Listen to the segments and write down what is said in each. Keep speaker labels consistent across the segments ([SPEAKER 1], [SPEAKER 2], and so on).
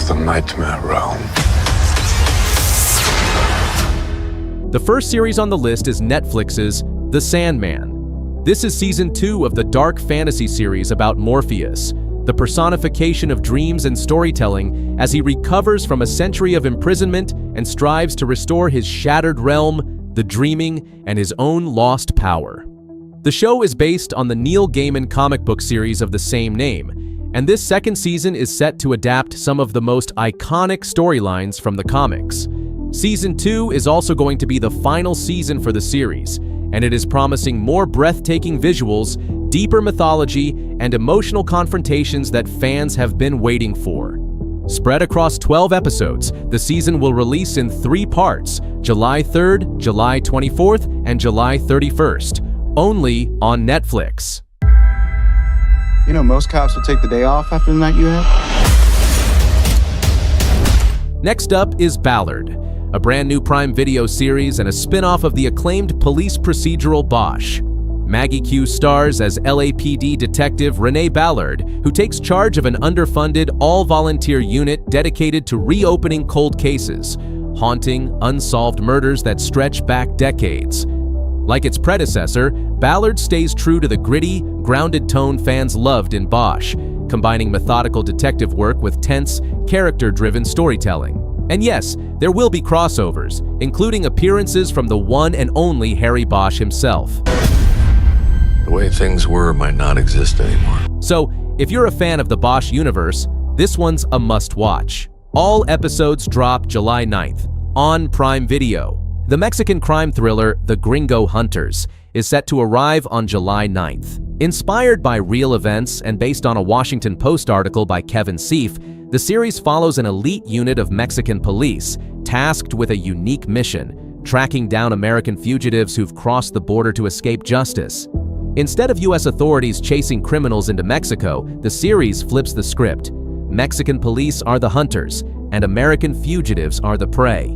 [SPEAKER 1] the nightmare realm.
[SPEAKER 2] The first series on the list is Netflix's The Sandman. This is season 2 of the dark fantasy series about Morpheus, the personification of dreams and storytelling, as he recovers from a century of imprisonment and strives to restore his shattered realm, the dreaming, and his own lost power. The show is based on the Neil Gaiman comic book series of the same name, and this second season is set to adapt some of the most iconic storylines from the comics. Season 2 is also going to be the final season for the series, and it is promising more breathtaking visuals, deeper mythology, and emotional confrontations that fans have been waiting for. Spread across 12 episodes, the season will release in 3 parts, July 3rd, July 24th, and July 31st, only on Netflix.
[SPEAKER 3] You know, most cops will take the day off after the night you had.
[SPEAKER 2] Next up is Ballard, a brand new Prime Video series and a spin-off of the acclaimed police procedural Bosch. Maggie Q stars as LAPD detective Renee Ballard, who takes charge of an underfunded, all-volunteer unit dedicated to reopening cold cases, haunting, unsolved murders that stretch back decades. Like its predecessor, Ballard stays true to the gritty, grounded tone fans loved in Bosch, combining methodical detective work with tense, character-driven storytelling. And yes, there will be crossovers, including appearances from the one and only Harry Bosch himself.
[SPEAKER 4] The way things were might not exist anymore.
[SPEAKER 2] So, if you're a fan of the Bosch universe, this one's a must-watch. All episodes drop July 9th, on Prime Video. The Mexican crime thriller The Gringo Hunters is set to arrive on July 9th. Inspired by real events and based on a Washington Post article by Kevin Seif, the series follows an elite unit of Mexican police tasked with a unique mission, tracking down American fugitives who've crossed the border to escape justice. Instead of U.S. authorities chasing criminals into Mexico, the series flips the script. Mexican police are the hunters, and American fugitives are the prey.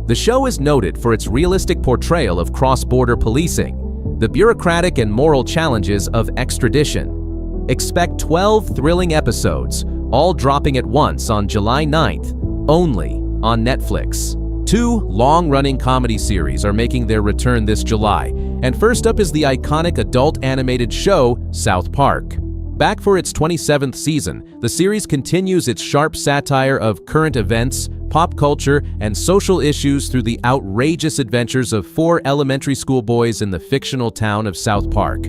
[SPEAKER 2] The show is noted for its realistic portrayal of cross-border policing, the bureaucratic and moral challenges of extradition. Expect 12 thrilling episodes, all dropping at once on July 9th, only on Netflix. 2 long-running comedy series are making their return this July, and first up is the iconic adult animated show South Park. Back for its 27th season, the series continues its sharp satire of current events, pop culture, and social issues through the outrageous adventures of 4 elementary school boys in the fictional town of South Park.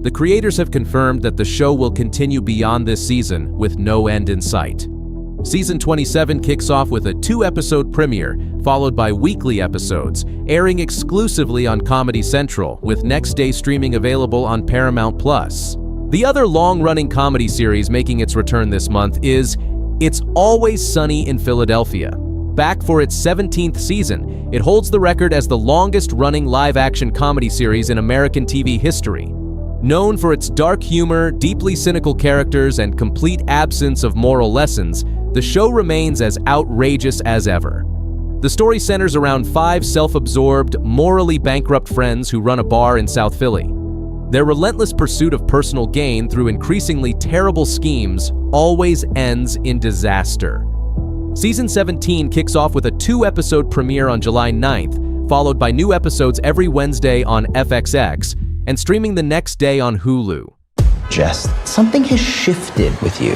[SPEAKER 2] The creators have confirmed that the show will continue beyond this season with no end in sight. Season 27 kicks off with a 2-episode premiere, followed by weekly episodes, airing exclusively on Comedy Central, with next day streaming available on Paramount+. The other long-running comedy series making its return this month is It's Always Sunny in Philadelphia. Back for its 17th season, it holds the record as the longest-running live-action comedy series in American TV history. Known for its dark humor, deeply cynical characters, and complete absence of moral lessons, the show remains as outrageous as ever. The story centers around 5 self-absorbed, morally bankrupt friends who run a bar in South Philly. Their relentless pursuit of personal gain through increasingly terrible schemes always ends in disaster. Season 17 kicks off with a 2-episode premiere on July 9th, followed by new episodes every Wednesday on FXX, and streaming the next day on Hulu.
[SPEAKER 5] Jess, something has shifted with you.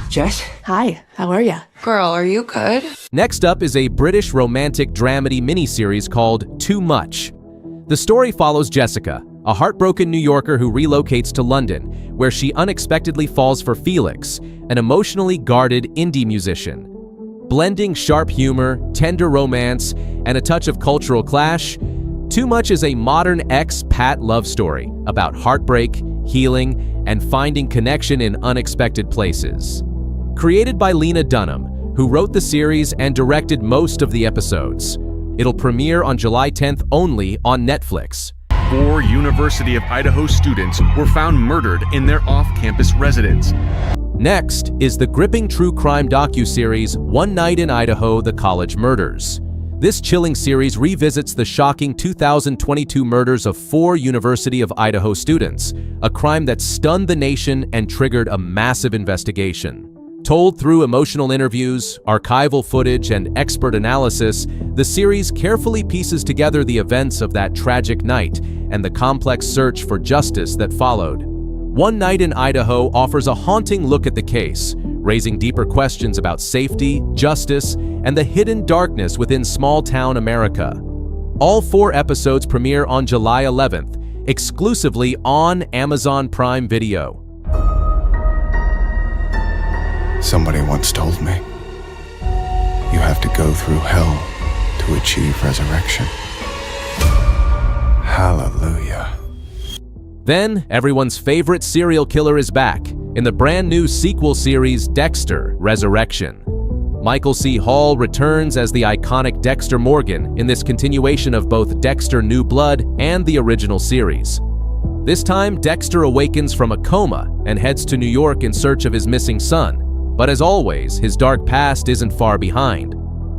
[SPEAKER 6] Jess? Hi, how are you?
[SPEAKER 7] Girl, are you good?
[SPEAKER 2] Next up is a British romantic dramedy miniseries called Too Much. The story follows Jessica, a heartbroken New Yorker who relocates to London, where she unexpectedly falls for Felix, an emotionally guarded indie musician. Blending sharp humor, tender romance, and a touch of cultural clash, Too Much is a modern ex-pat love story about heartbreak, healing, and finding connection in unexpected places. Created by Lena Dunham, who wrote the series and directed most of the episodes. It'll premiere on July 10th only on Netflix.
[SPEAKER 8] 4 University of Idaho students were found murdered in their off-campus residence.
[SPEAKER 2] Next is the gripping true crime docuseries One Night in Idaho: The College Murders. This chilling series revisits the shocking 2022 murders of 4 University of Idaho students, a crime that stunned the nation and triggered a massive investigation. Told through emotional interviews, archival footage, and expert analysis, the series carefully pieces together the events of that tragic night and the complex search for justice that followed. One Night in Idaho offers a haunting look at the case, raising deeper questions about safety, justice, and the hidden darkness within small-town America. All 4 episodes premiere on July 11th, exclusively on Amazon Prime Video.
[SPEAKER 3] Somebody once told me, you have to go through hell to achieve resurrection. Hallelujah.
[SPEAKER 2] Then, everyone's favorite serial killer is back in the brand new sequel series Dexter: Resurrection. Michael C. Hall returns as the iconic Dexter Morgan in this continuation of both Dexter: New Blood and the original series. This time, Dexter awakens from a coma and heads to New York in search of his missing son. But as always, his dark past isn't far behind.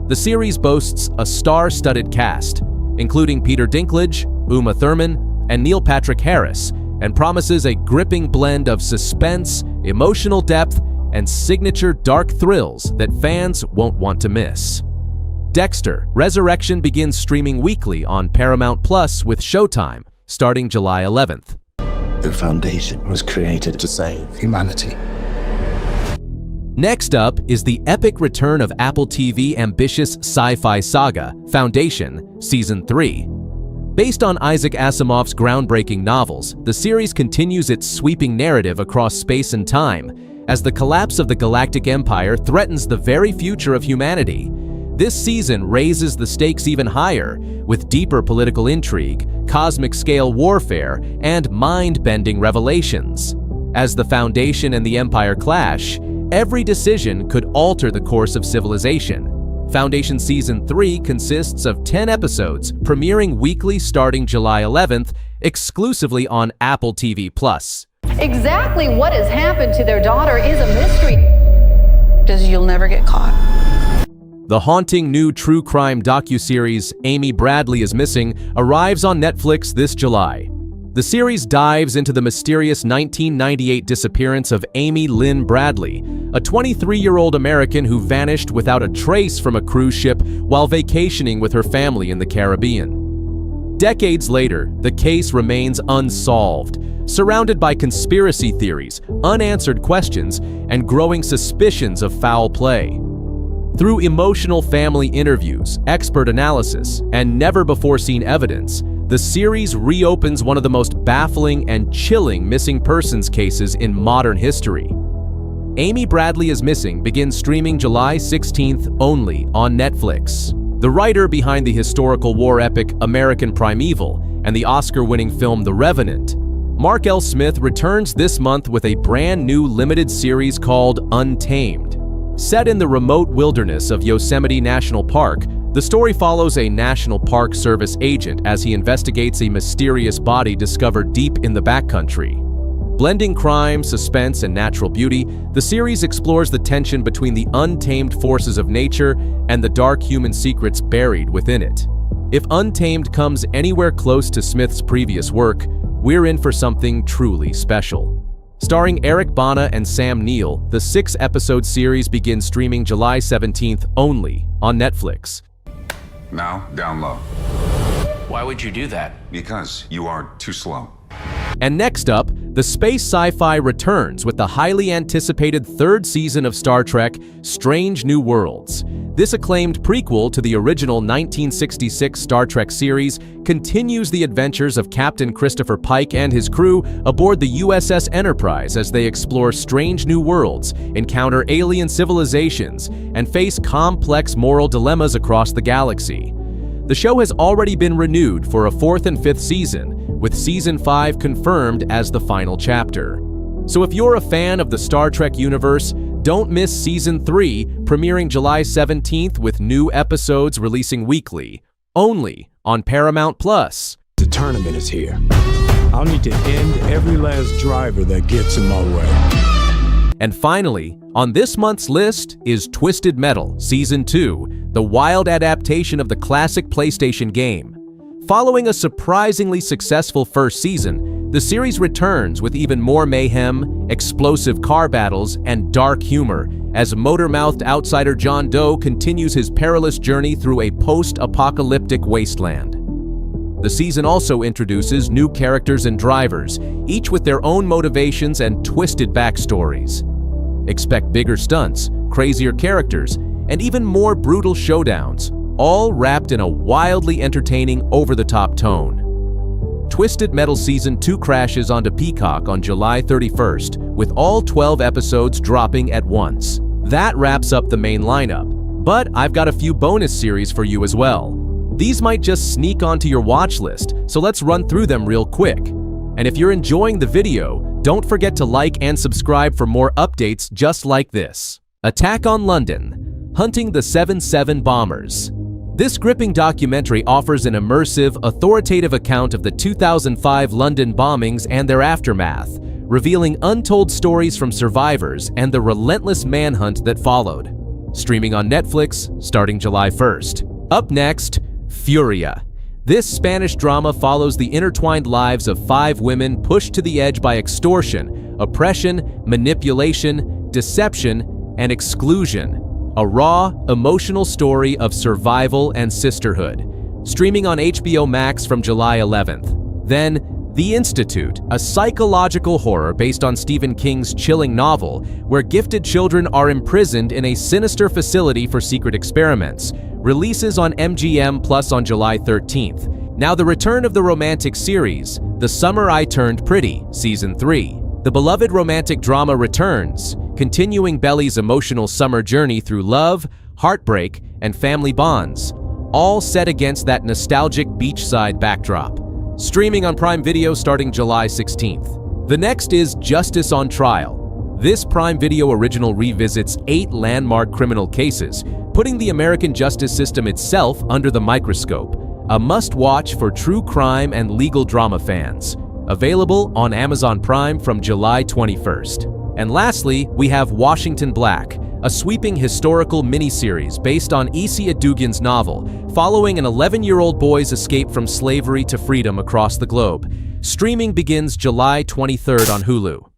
[SPEAKER 2] The series boasts a star-studded cast, including Peter Dinklage, Uma Thurman, and Neil Patrick Harris, and promises a gripping blend of suspense, emotional depth, and signature dark thrills that fans won't want to miss. Dexter: Resurrection begins streaming weekly on Paramount Plus with Showtime, starting July 11th.
[SPEAKER 5] The Foundation was created to save humanity.
[SPEAKER 2] Next up is the epic return of Apple TV ambitious sci-fi saga, Foundation, Season 3. Based on Isaac Asimov's groundbreaking novels, the series continues its sweeping narrative across space and time, as the collapse of the Galactic Empire threatens the very future of humanity. This season raises the stakes even higher, with deeper political intrigue, cosmic-scale warfare, and mind-bending revelations. As the Foundation and the Empire clash, every decision could alter the course of civilization. Foundation Season 3 consists of 10 episodes, premiering weekly starting July 11th, exclusively on Apple TV+.
[SPEAKER 1] Exactly what has happened to their daughter is a mystery.
[SPEAKER 6] Because you'll never get caught.
[SPEAKER 2] The haunting new true crime docuseries Amy Bradley is Missing arrives on Netflix this July. The series dives into the mysterious 1998 disappearance of Amy Lynn Bradley, a 23-year-old American who vanished without a trace from a cruise ship while vacationing with her family in the Caribbean. Decades later, the case remains unsolved, surrounded by conspiracy theories, unanswered questions, and growing suspicions of foul play. Through emotional family interviews, expert analysis, and never-before-seen evidence, the series reopens one of the most baffling and chilling missing persons cases in modern history. Amy Bradley is Missing begins streaming July 16th only on Netflix. The writer behind the historical war epic American Primeval and the Oscar-winning film The Revenant, Mark L. Smith returns this month with a brand new limited series called Untamed. Set in the remote wilderness of Yosemite National Park, the story follows a National Park Service agent as he investigates a mysterious body discovered deep in the backcountry. Blending crime, suspense, and natural beauty, the series explores the tension between the untamed forces of nature and the dark human secrets buried within it. If Untamed comes anywhere close to Smith's previous work, we're in for something truly special. Starring Eric Bana and Sam Neill, the 6-episode series begins streaming July 17th only on Netflix.
[SPEAKER 7] Now, down low.
[SPEAKER 5] Why would you do that?
[SPEAKER 7] Because you are too slow.
[SPEAKER 2] And next up, the space sci-fi returns with the highly anticipated 3rd season of Star Trek: Strange New Worlds. This acclaimed prequel to the original 1966 Star Trek series continues the adventures of Captain Christopher Pike and his crew aboard the USS Enterprise as they explore strange new worlds, encounter alien civilizations, and face complex moral dilemmas across the galaxy. The show has already been renewed for a 4th and 5th season, with Season 5 confirmed as the final chapter. So if you're a fan of the Star Trek universe, don't miss Season 3, premiering July 17th with new episodes releasing weekly, only on Paramount Plus.
[SPEAKER 9] The tournament is here. I'll need to end every last driver that gets in my way.
[SPEAKER 2] And finally, on this month's list is Twisted Metal Season 2, the wild adaptation of the classic PlayStation game. Following a surprisingly successful first season, the series returns with even more mayhem, explosive car battles, and dark humor as motor-mouthed outsider John Doe continues his perilous journey through a post-apocalyptic wasteland. The season also introduces new characters and drivers, each with their own motivations and twisted backstories. Expect bigger stunts, crazier characters, and even more brutal showdowns, all wrapped in a wildly entertaining, over-the-top tone. Twisted Metal Season 2 crashes onto Peacock on July 31st, with all 12 episodes dropping at once. That wraps up the main lineup, but I've got a few bonus series for you as well. These might just sneak onto your watch list, so let's run through them real quick. And if you're enjoying the video, don't forget to like and subscribe for more updates just like this. Attack on London: Hunting the 7/7 Bombers. This gripping documentary offers an immersive, authoritative account of the 2005 London bombings and their aftermath, revealing untold stories from survivors and the relentless manhunt that followed. Streaming on Netflix starting July 1st. Up next, Furia. This Spanish drama follows the intertwined lives of 5 women pushed to the edge by extortion, oppression, manipulation, deception, and exclusion. A raw, emotional story of survival and sisterhood. Streaming on HBO Max from July 11th. Then, The Institute, a psychological horror based on Stephen King's chilling novel, where gifted children are imprisoned in a sinister facility for secret experiments. Releases on MGM Plus on July 13th. Now the return of the romantic series, The Summer I Turned Pretty, Season 3. The beloved romantic drama returns, continuing Belly's emotional summer journey through love, heartbreak, and family bonds, all set against that nostalgic beachside backdrop. Streaming on Prime Video starting July 16th. The next is Justice on Trial. This Prime Video original revisits 8 landmark criminal cases, putting the American justice system itself under the microscope. A must-watch for true crime and legal drama fans. Available on Amazon Prime from July 21st. And lastly, we have Washington Black, a sweeping historical miniseries based on E.C. Adugin's novel, following an 11-year-old boy's escape from slavery to freedom across the globe. Streaming begins July 23rd on Hulu.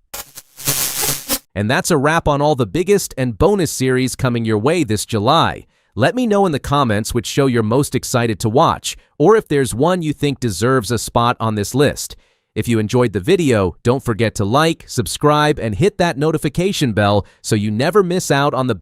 [SPEAKER 2] And that's a wrap on all the biggest and bonus series coming your way this July. Let me know in the comments which show you're most excited to watch, or if there's one you think deserves a spot on this list. If you enjoyed the video, don't forget to like, subscribe, and hit that notification bell so you never miss out on the